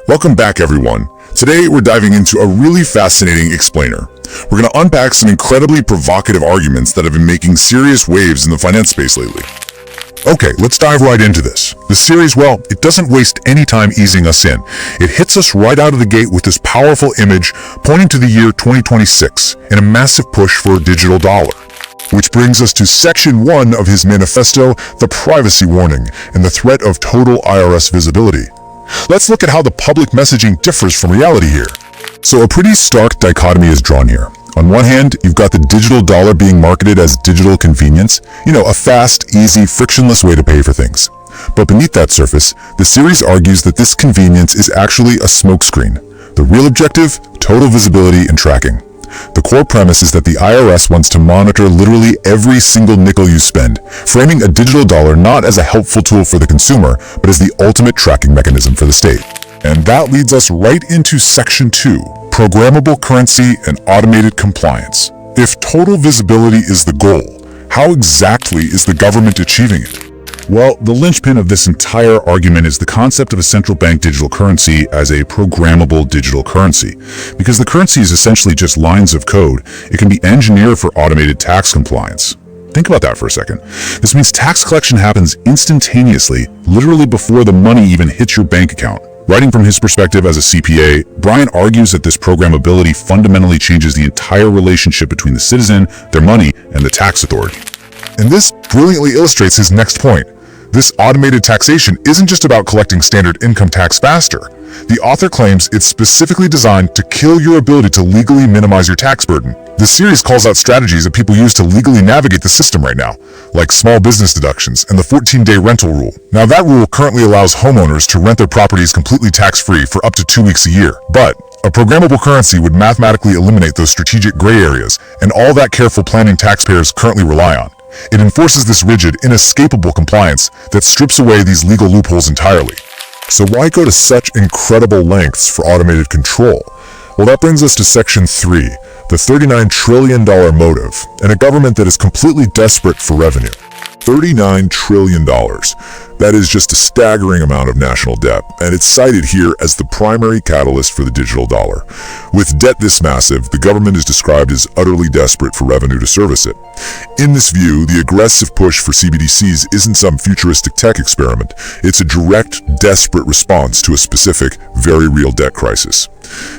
Welcome back, everyone. Today, we're diving into a really fascinating explainer. We're going to unpack some incredibly provocative arguments that have been making serious waves in the finance space lately. Okay, let's dive right into this. The series, well, it doesn't waste any time easing us in. It hits us right out of the gate with this powerful image pointing to the year 2026 and a massive push for a digital dollar. Which brings us to Section 1 of his manifesto, the privacy warning and the threat of total IRS visibility. Let's look at how the public messaging differs from reality here. So a pretty stark dichotomy is drawn here. On one hand, you've got the digital dollar being marketed as digital convenience, a fast, easy, frictionless way to pay for things. But beneath that surface, the series argues that this convenience is actually a smokescreen. The real objective, total visibility and tracking. The core premise is that the IRS wants to monitor literally every single nickel you spend, framing a digital dollar not as a helpful tool for the consumer, but as the ultimate tracking mechanism for the state. And that leads us right into Section 2, Programmable Currency and Automated Compliance. If total visibility is the goal, how exactly is the government achieving it? Well, the linchpin of this entire argument is the concept of a central bank digital currency as a programmable digital currency. Because the currency is essentially just lines of code, it can be engineered for automated tax compliance. Think about that for a second. This means tax collection happens instantaneously, literally before the money even hits your bank account. Writing from his perspective as a CPA, Brian argues that this programmability fundamentally changes the entire relationship between the citizen, their money, and the tax authority. And this brilliantly illustrates his next point. This automated taxation isn't just about collecting standard income tax faster. The author claims it's specifically designed to kill your ability to legally minimize your tax burden. This series calls out strategies that people use to legally navigate the system right now, like small business deductions and the 14-day rental rule. Now, that rule currently allows homeowners to rent their properties completely tax-free for up to 2 weeks a year. But a programmable currency would mathematically eliminate those strategic gray areas and all that careful planning taxpayers currently rely on. It enforces this rigid, inescapable compliance that strips away these legal loopholes entirely. So why go to such incredible lengths for automated control? Well, that brings us to Section 3, the $39 trillion motive, and a government that is completely desperate for revenue. $39 trillion. That is just a staggering amount of national debt, and it's cited here as the primary catalyst for the digital dollar. With debt this massive, the government is described as utterly desperate for revenue to service it. In this view, the aggressive push for CBDCs isn't some futuristic tech experiment. It's a direct, desperate response to a specific, very real debt crisis.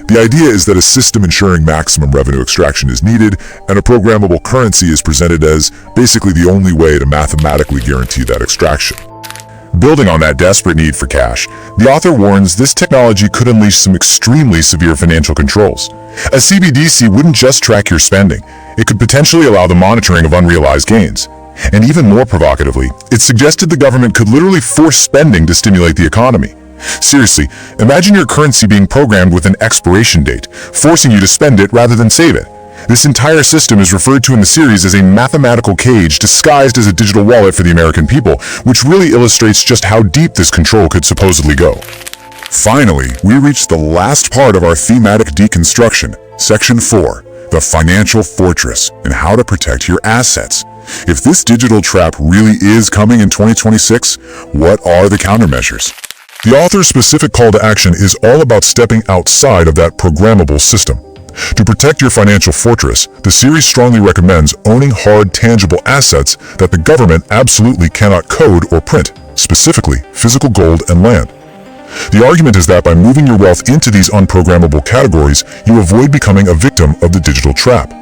The idea is that a system ensuring maximum revenue extraction is needed, and a programmable currency is presented as basically the only way to mathematically guarantee that extraction. Building on that desperate need for cash, the author warns this technology could unleash some extremely severe financial controls. A CBDC wouldn't just track your spending, it could potentially allow the monitoring of unrealized gains. And even more provocatively, it suggested the government could literally force spending to stimulate the economy. Seriously, imagine your currency being programmed with an expiration date, forcing you to spend it rather than save it. This entire system is referred to in the series as a mathematical cage disguised as a digital wallet for the American people, which really illustrates just how deep this control could supposedly go. Finally, we reach the last part of our thematic deconstruction, Section 4, the financial fortress and how to protect your assets. If this digital trap really is coming in 2026, what are the countermeasures? The author's specific call to action is all about stepping outside of that programmable system. To protect your financial fortress, the series strongly recommends owning hard, tangible assets that the government absolutely cannot code or print, specifically physical gold and land. The argument is that by moving your wealth into these unprogrammable categories, you avoid becoming a victim of the digital trap.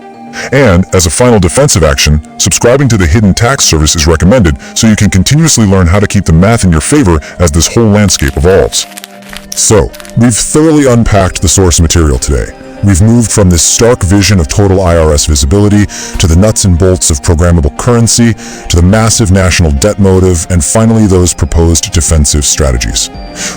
And, as a final defensive action, subscribing to the hidden tax service is recommended so you can continuously learn how to keep the math in your favor as this whole landscape evolves. So, we've thoroughly unpacked the source material today. We've moved from this stark vision of total IRS visibility to the nuts and bolts of programmable currency, to the massive national debt motive, and finally those proposed defensive strategies.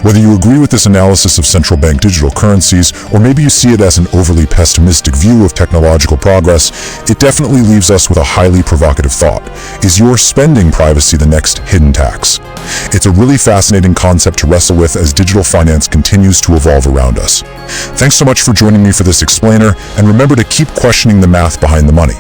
Whether you agree with this analysis of central bank digital currencies, or maybe you see it as an overly pessimistic view of technological progress, it definitely leaves us with a highly provocative thought. Is your spending privacy the next hidden tax? It's a really fascinating concept to wrestle with as digital finance continues to evolve around us. Thanks so much for joining me for this explainer, and remember to keep questioning the math behind the money.